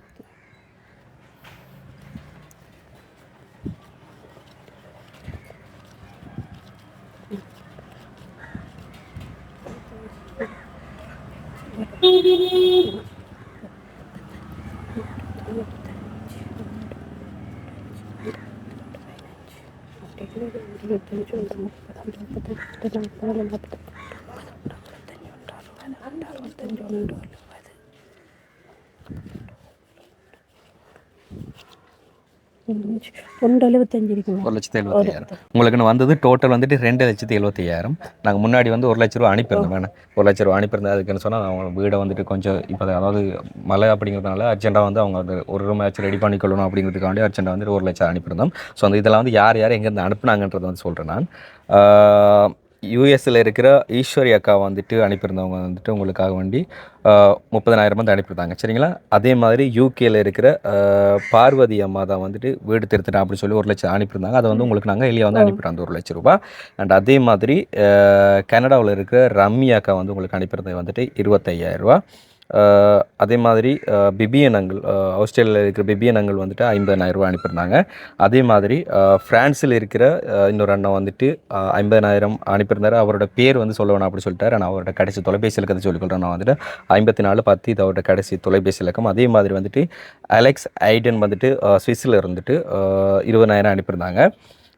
1,75 இருக்குமா? 1,75,000. உங்களுக்குன்னு வந்தது டோட்டல் வந்துட்டு 2,75,000. நாங்கள் முன்னாடி வந்து 1,00,000 ரூபா அனுப்பியிருந்தோம் வேணா 1,00,000 ரூபா அனுப்பியிருந்தேன். அதுக்குன்னு சொன்னால் அவங்க வீடை வந்துட்டு கொஞ்சம் இப்போ அதாவது மழை அப்படிங்கிறதுனால அர்ஜென்ட்டாக வந்து அவங்க வந்து ஒரு ரூமாச்சும் ரெடி பண்ணிக்கொள்ளணும் அப்படிங்கிறதுக்காண்டி அர்ஜென்ட்டாக வந்து 1,00,000 அனுப்பியிருந்தோம். ஸோ அந்த இதெல்லாம் வந்து யார் யார் எங்கேருந்து அனுப்புனாங்கன்றதை வந்து சொல்கிறேன் நான். யூஎஸில் இருக்கிற ஈஸ்வரி அக்கா வந்துட்டு அனுப்பியிருந்தவங்க வந்துட்டு உங்களுக்காக வேண்டி 30,000 வந்து அனுப்பியிருந்தாங்க சரிங்களா. அதே மாதிரி யூகேல இருக்கிற பார்வதி அம்மா தான் வந்துட்டு வீடு திருத்திட்டேன் அப்படின்னு சொல்லி 1,00,000 அனுப்பியிருந்தாங்க. அதை வந்து உங்களுக்கு நாங்கள் எளியாக வந்து அனுப்பிட்டோம் அந்த 1,00,000 ரூபா. அண்ட் அதே மாதிரி கனடாவில் இருக்கிற ரம்யா அக்கா வந்து உங்களுக்கு அனுப்பியிருந்தது வந்துட்டு 25,000 ரூபா. அதே மாதிரி பிபிஎன் அங்கிள் ஆஸ்திரேலியாவில் இருக்கிற பிபிஎன் அங்கிள் வந்துட்டு 50,000 ரூபா அனுப்பியிருந்தாங்க. அதே மாதிரி ஃப்ரான்ஸில் இருக்கிற இன்னொரு அண்ணன் வந்துட்டு 50,000 அனுப்பியிருந்தார். அவரோட பேர் வந்து சொல்ல வேணாம் அப்படி சொல்லிட்டார். நான் அவரோட கடைசி தொலைபேசி இலக்கத்தை சொல்லிக்கொள்கிறேன். நான் வந்துட்டு 5410 இது அவரோட கடைசி தொலைபேசி இலக்கம். அதே மாதிரி வந்துட்டு அலெக்ஸ் ஐடன் வந்துட்டு ஸ்விஸ்ஸில் இருந்துட்டு 20,000 அனுப்பியிருந்தாங்க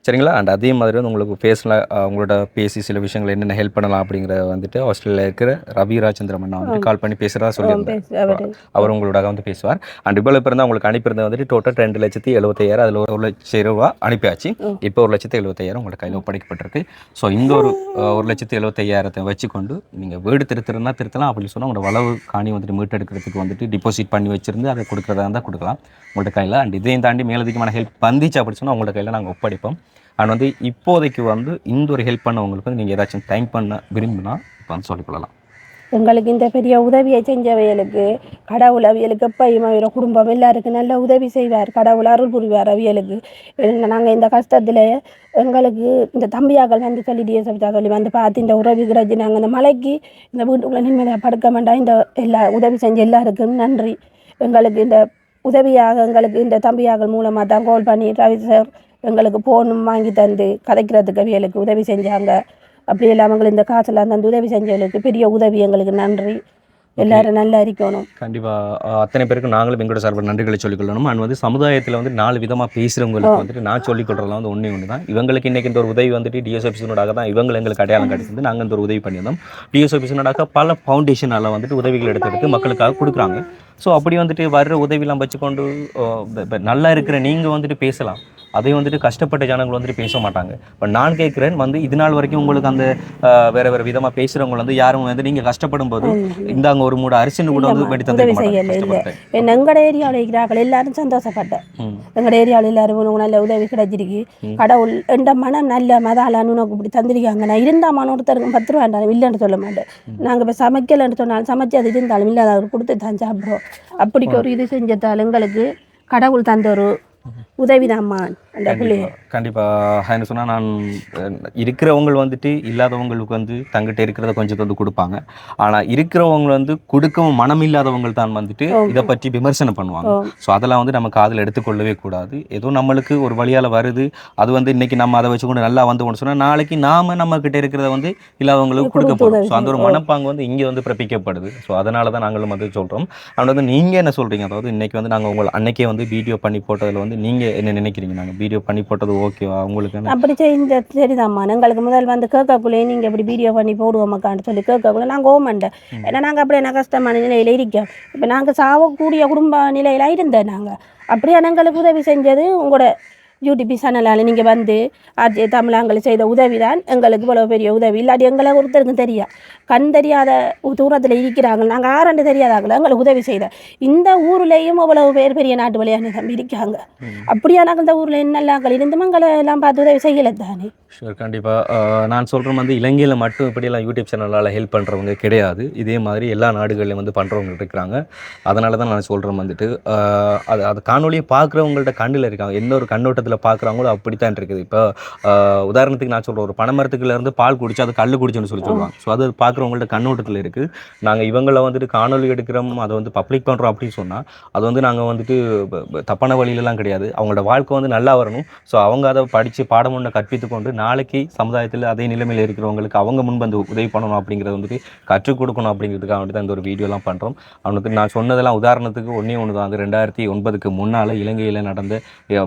சரிங்களா. அண்ட் அதே மாதிரி வந்து உங்களுக்கு உங்களோட பேசி சில விஷயங்கள் என்னென்ன ஹெல்ப் பண்ணலாம் அப்படிங்கிற வந்துட்டு ஆஸ்திரேலியாவில் இருக்கிற ரவி ராஜேந்திரம் அண்ணா வந்துட்டு கால் பண்ணி பேசுகிறதா சொல்லியிருந்தார். அவர் உங்களோட வந்து பேசுவார். அண்ட் இப்போ இருந்தால் உங்களுக்கு அனுப்பியிருந்தது வந்துட்டு டோட்டல் 2,75,000. அதில் 1,00,000 ரூபா அனுப்பியாச்சு. இப்போ 1,75,000 உங்களோட கையில் ஒப்படைக்கப்பட்டிருக்கு. ஸோ இந்த ஒரு 1,75,000 வச்சுக்கொண்டு நீங்கள் வீடு திருத்தலாம் அப்படின்னு சொன்னால் உங்களோட வளவு காணி வந்துட்டு மீட்டெடுக்கிறதுக்கு வந்துட்டு டிபாசிட் பண்ணி வச்சிருந்து அதை கொடுக்குறதா இருந்தால் கொடுக்கலாம் உங்கள்கிட்ட கையில். அண்ட் இதையும் தாண்டி மேலதிகமான ஹெல்ப் வந்துச்சு அப்படின்னு சொன்னால் உங்களோட கையில் நாங்கள் ஒப்படைப்போம். அண்ட் வந்து இப்போதைக்கு வந்து இந்த ஒரு ஹெல்ப் பண்ணவங்களுக்கு வந்து நீங்கள் ஏதாச்சும் டைம் பண்ண விரும்பினா இப்போ வந்து சொல்லிக்கொள்ளலாம். எங்களுக்கு இந்த பெரிய உதவியை செஞ்சவைகளுக்கு கடவுள் அவியலுக்கு எப்பயும் அவர குடும்பம் எல்லாருக்கும் நல்ல உதவி செய்வார். கடவுள் அருள் புரிவார் அவியலுக்கு. நாங்கள் இந்த கஷ்டத்தில் எங்களுக்கு இந்த தம்பியாக்கள் வந்து சொல்லி டிஎஸ்எஃப்டா சொல்லி வந்து பார்த்து இந்த உதவி கிடைச்சி நாங்கள் இந்த மலைக்கு இந்த வீட்டுக்குள்ளே நிம்மதியாக படுக்க வேண்டாம். இந்த எல்லா உதவி செஞ்ச எல்லாருக்கும் நன்றி. எங்களுக்கு இந்த உதவியாக எங்களுக்கு இந்த தம்பியாக்கள் மூலமாக தான் கால் பண்ணி ரவி சார் எங்களுக்கு ஃபோனும் வாங்கி தந்து கதைக்கிறதுக்கு அவியலுக்கு உதவி செஞ்சாங்க. அப்படி இல்லாமல் இந்த காசெல்லாம் தந்து உதவி செஞ்சவங்களுக்கு பெரிய உதவி. எங்களுக்கு நன்றி. எல்லாரும் நல்லா இருக்கணும். கண்டிப்பாக அத்தனை பேருக்கு நாங்களும் எங்களோட சார்பில் நன்றிகளை சொல்லிக்கொள்ளணும். அண்ட் வந்து சமுதாயத்தில் வந்து 4 விதமாக பேசுகிறவங்களுக்கு வந்துட்டு நான் சொல்லிக்கொள்றதுலாம் வந்து ஒன்று தான். இவங்களுக்கு இன்றைக்கி இந்த ஒரு உதவி வந்துட்டு டிஎஸ்எஃப்சினோடாக தான் எங்களுக்கு அடையாளம் கிடைச்சிருந்து நாங்கள் இந்த ஒரு உதவி பண்ணியிருந்தோம். டிஎஸ்எஃப்சினோடாக பல ஃபவுண்டேஷனால் வந்துட்டு உதவிகள் எடுத்து மக்களுக்காக கொடுக்குறாங்க. ஸோ அப்படி வந்துட்டு வர்ற உதவியெல்லாம் வச்சுக்கொண்டு நல்லா இருக்கிற நீங்கள் வந்துட்டு பேசலாம். அதை வந்துட்டு கஷ்டப்பட்ட ஜனங்கள் வந்துட்டு பேச மாட்டாங்க. இப்போ நான் கேட்குறேன் வந்து இது நாள் வரைக்கும் உங்களுக்கு அந்த வேறு விதமாக பேசுகிறவங்க வந்து யாரும் வந்து நீங்கள் கஷ்டப்படும் போது இந்தாங்க ஒரு மூட அரிசின்னு கூட வந்து வெடி தந்து எங்களோட ஏரியாவில் இருக்கிறார்கள் எல்லாரும் சந்தோஷப்பட்டேன். எங்களோட ஏரியாவில் எல்லாரும் நல்ல உதவி கிடைச்சிருக்கு. கடவுள் எந்த மனம் நல்ல மதாலான்னு உனக்கு இப்படி தந்திருக்காங்க. நான் இருந்தால் மனம் ஒருத்தருக்கு 10 ரூபா இருந்தாலும் இல்லைன்னு சொல்ல மாட்டேன். நாங்கள் இப்போ சமைக்கலைன்னு சொன்னாலும் சமைச்சு அது இருந்தாலும் இல்லாத அவர் கொடுத்து தான் சாப்பிட்றோம். அப்படிக்கு ஒரு இது செஞ்சதால் எங்களுக்கு கடவுள் தந்த ஒரு உதவிதாம்மா அந்த பிள்ளைய. கண்டிப்பாக என்ன சொன்னால் நான் இருக்கிறவங்க வந்துட்டு இல்லாதவங்களுக்கு வந்து தங்கிட்ட இருக்கிறத கொஞ்சம் வந்து கொடுப்பாங்க. ஆனால் இருக்கிறவங்க வந்து கொடுக்கவும் மனம் இல்லாதவங்க தான் வந்துட்டு இதை பற்றி விமர்சனம் பண்ணுவாங்க. ஸோ அதெல்லாம் வந்து நம்ம காதில் எடுத்துக்கொள்ளவே கூடாது. ஏதோ நம்மளுக்கு ஒரு வழியால் வருது அது வந்து இன்றைக்கி நம்ம அதை வச்சு கொண்டு நல்லா வந்து சொன்னால் நாளைக்கு நாம் நம்மக்கிட்ட இருக்கிறத வந்து இல்லாதவங்களுக்கு கொடுக்க போகிறோம். ஸோ அந்த ஒரு மனப்பாங்க வந்து இங்கே வந்து பிறப்பிக்கப்படுது. ஸோ அதனால தான் நாங்களும் வந்து சொல்கிறோம். ஆனால் வந்து நீங்கள் என்ன சொல்கிறீங்க? அதாவது இன்றைக்கி வந்து நாங்கள் உங்களை அன்றைக்கே வந்து வீடியோ பண்ணி போட்டதில் வந்து நீங்கள் என்ன நினைக்கிறீங்க? நாங்கள் வீடியோ பண்ணி போட்டது ஓகேவா உங்களுக்கு? அப்படி செய்ய சரிதாம்மா. எங்களுக்கு முதல் வந்து கேட்கக்குள்ளே நீங்கள் இப்படி வீடியோ பண்ணி போடுவோம்க்கான்னு சொல்லி கேட்கக்குள்ளே நாங்கள் ஓமண்டேன். ஏன்னா நாங்கள் அப்படியே என்ன கஷ்டமான நிலையில் இருக்கோம். இப்போ நாங்கள் சாவக்கூடிய குடும்ப நிலையில் இருந்தேன். நாங்கள் அப்படியே எங்களுக்கு உதவி செஞ்சது உங்களோட யூடியூப் சேனலால் நீங்கள் வந்து ஆர்ஜே தமிழாங்களை செய்த உதவி தான் எங்களுக்கு இவ்வளோ பெரிய உதவி. இல்லாட்டி எங்களை ஒருத்தருக்கும் தெரியா கண் தெரியாத தூரத்தில் இருக்கிறாங்க. நாங்கள் ஆரண்டு தெரியாதாங்களோ எங்களுக்கு உதவி செய்த இந்த ஊர்லேயும் அவ்வளவு பேர் பெரிய நாட்டு விளையாண்டு தம்பி இருக்காங்க. அப்படியா நாங்கள் இந்த ஊரில் என்னெல்லாம் இருந்து மங்களை எல்லாம் பார்த்து உதவி செய்யலை தானே. ஷூர், கண்டிப்பாக நான் சொல்கிறேன் வந்து இலங்கையில் மட்டும் இப்படியெல்லாம் யூடியூப் சேனலால் ஹெல்ப் பண்ணுறவங்க கிடையாது. இதே மாதிரி எல்லா நாடுகள்லையும் வந்து பண்ணுறவங்க இருக்கிறாங்க. அதனால தான் நான் சொல்கிறேன் வந்துட்டு அது காணொலியை பார்க்குறவங்கள்ட்ட கண்ணில் இருக்காங்க. எந்த ஒரு கண்ணோட்டத்தில் பார்க்குறாங்களோ அப்படித்தான் இருக்குது. இப்போ உதாரணத்துக்கு நான் சொல்கிறேன், ஒரு பனைமரத்துக்குலேருந்து பால் குடிச்சு அது கல் குடிச்சுன்னு சொல்லுவாங்க. ஸோ அது பார்க்குறவங்கள்ட்ட கண்ணோட்டத்தில் இருக்குது. நாங்கள் இவங்களை வந்துட்டு காணொலி எடுக்கிறோம் அதை வந்து பப்ளிக் பண்ணுறோம் அப்படின்னு சொன்னால் அது வந்து நாங்கள் வந்துட்டு தப்பான வழியிலலாம் கிடையாது. அவங்களோட வாழ்க்கை வந்து நல்லா வரணும். ஸோ அவங்க அதை படித்து பாடம் ஒன்று கற்பித்து கொண்டு நாளைக்கு சமுதாயத்தில் அதே நிலைமையில் இருக்கிறவங்களுக்கு அவங்க முன்பு உதவி பண்ணணும் அப்படிங்கிறத வந்துட்டு கற்றுக் கொடுக்கணும் அப்படிங்கிறதுக்காக வந்துட்டு அந்த ஒரு வீடியோலாம் பண்ணுறோம். அவனுக்கு நான் சொன்னதெல்லாம் உதாரணத்துக்கு ஒன்று தான். அது 2009க்கு முன்னால் இலங்கையில் நடந்த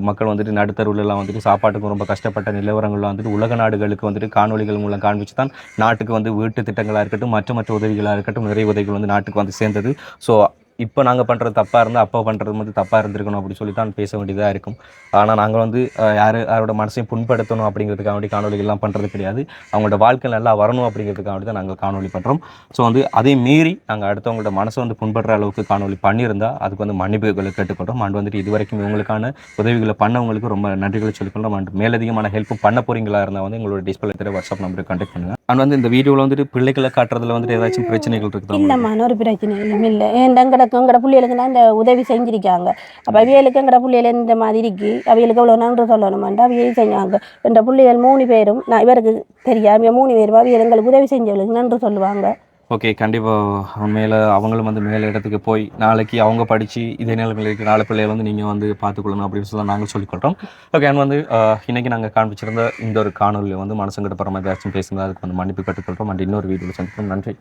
மக்கள் வந்துட்டு நடுத்தருவிலலாம் வந்துட்டு சாப்பாட்டுக்கு ரொம்ப கஷ்டப்பட்ட நிலவரங்கள்லாம் வந்துட்டு உலக நாடுகளுக்கு வந்துட்டு காணொலிகள் மூலம் காண்பிச்சு தான் நாட்டுக்கு வந்து வீட்டு திட்டங்களாக இருக்கட்டும் மற்ற உதவிகளாக இருக்கட்டும் நிறைய உதவிகள் வந்து நாட்டுக்கு வந்து சேர்ந்தது. ஸோ இப்போ நாங்கள் பண்ணுறது தப்பாக இருந்தால் அப்போ பண்ணுறது வந்து தப்பாக இருந்திருக்கணும் அப்படி சொல்லி தான் பேச வேண்டியதாக இருக்கும். ஆனால் நாங்கள் வந்து யாரோட மனசையும் புண்படுத்தணும் அப்படிங்கிறதுக்காக வேண்டி காணொலிகள்லாம் பண்ணுறது கிடையாது. அவங்களோட வாழ்க்கை நல்லா வரணும் அப்படிங்கிறதுக்காக வேண்டி தான் நாங்கள் காணொலி பண்ணுறோம். ஸோ வந்து அதை மீறி நாங்கள் அடுத்தவங்களோட மனசை வந்து புண்படுற அளவுக்கு காணொலி பண்ணியிருந்தால் அதுக்கு வந்து மன்னிப்புகளை கேட்டுக்கொள்கிறோம். அண்ட் வந்துட்டு இது வரைக்கும் இவங்களுக்கான உதவிகளை பண்ணவங்களுக்கு ரொம்ப நன்றிகளை சொல்லிக்கொள்கிறோம். அண்ட் மேலதிகமான ஹெல்ப்பும் பண்ண போகிறீங்களா இருந்தால் வந்து எங்களோட டிஸ்பிளே தர வாட்ஸ்அப் நம்பருக்கு கான்டாக்ட் பண்ணுங்கள். அண்ட் வந்து இந்த வீடியோவில் வந்துட்டு பிள்ளைகளை காட்டுறதுல வந்துட்டு ஏதாச்சும் பிரச்சனைகள் இருக்குதா? இல்லைம்மா, ஒரு பிரச்சனையும் இல்லை. ஏன் எங்கடக்கும் எங்கட பிள்ளைகளுக்கு தான் இந்த உதவி செஞ்சிருக்காங்க. அப்போ அவியலுக்கு எங்கட பிள்ளைகள் இந்த மாதிரி இருக்கு, அவியலுக்கு எவ்வளோ நன்றி சொல்லணுமான்ட்டு அவியல் செஞ்சாங்க. என்ற பிள்ளைகள் 3 பேரும் நான் இவருக்கு தெரியாம 3 பேரும் அவியல் எங்களுக்கு உதவி செஞ்சவங்களுக்கு நன்றி சொல்லுவாங்க. ஓகே, கண்டிப்பாக உண்மையில் அவங்களும் வந்து மேலே இடத்துக்கு போய் நாளைக்கு அவங்க படித்து இதே நிலைமையில் இருக்கிற 4 பிள்ளைகள் வந்து நீங்கள் வந்து பார்த்துக்கொள்ளணும் அப்படின்னு சொல்லி நாங்கள் சொல்லிக்கொள்கிறோம். ஓகே, அண்ட் வந்து இன்றைக்கி நாங்கள் காண்பிச்சிருந்த இந்த ஒரு காணொலியில் வந்து மனசங்கடப்படுற மாதிரி ஏதாச்சும் பேசுனது அதுக்கு வந்து மன்னிப்பு கற்றுக்கொள்கிறோம். அண்ட் இன்னொரு வீடியோவில் சந்திப்போம். நன்றி.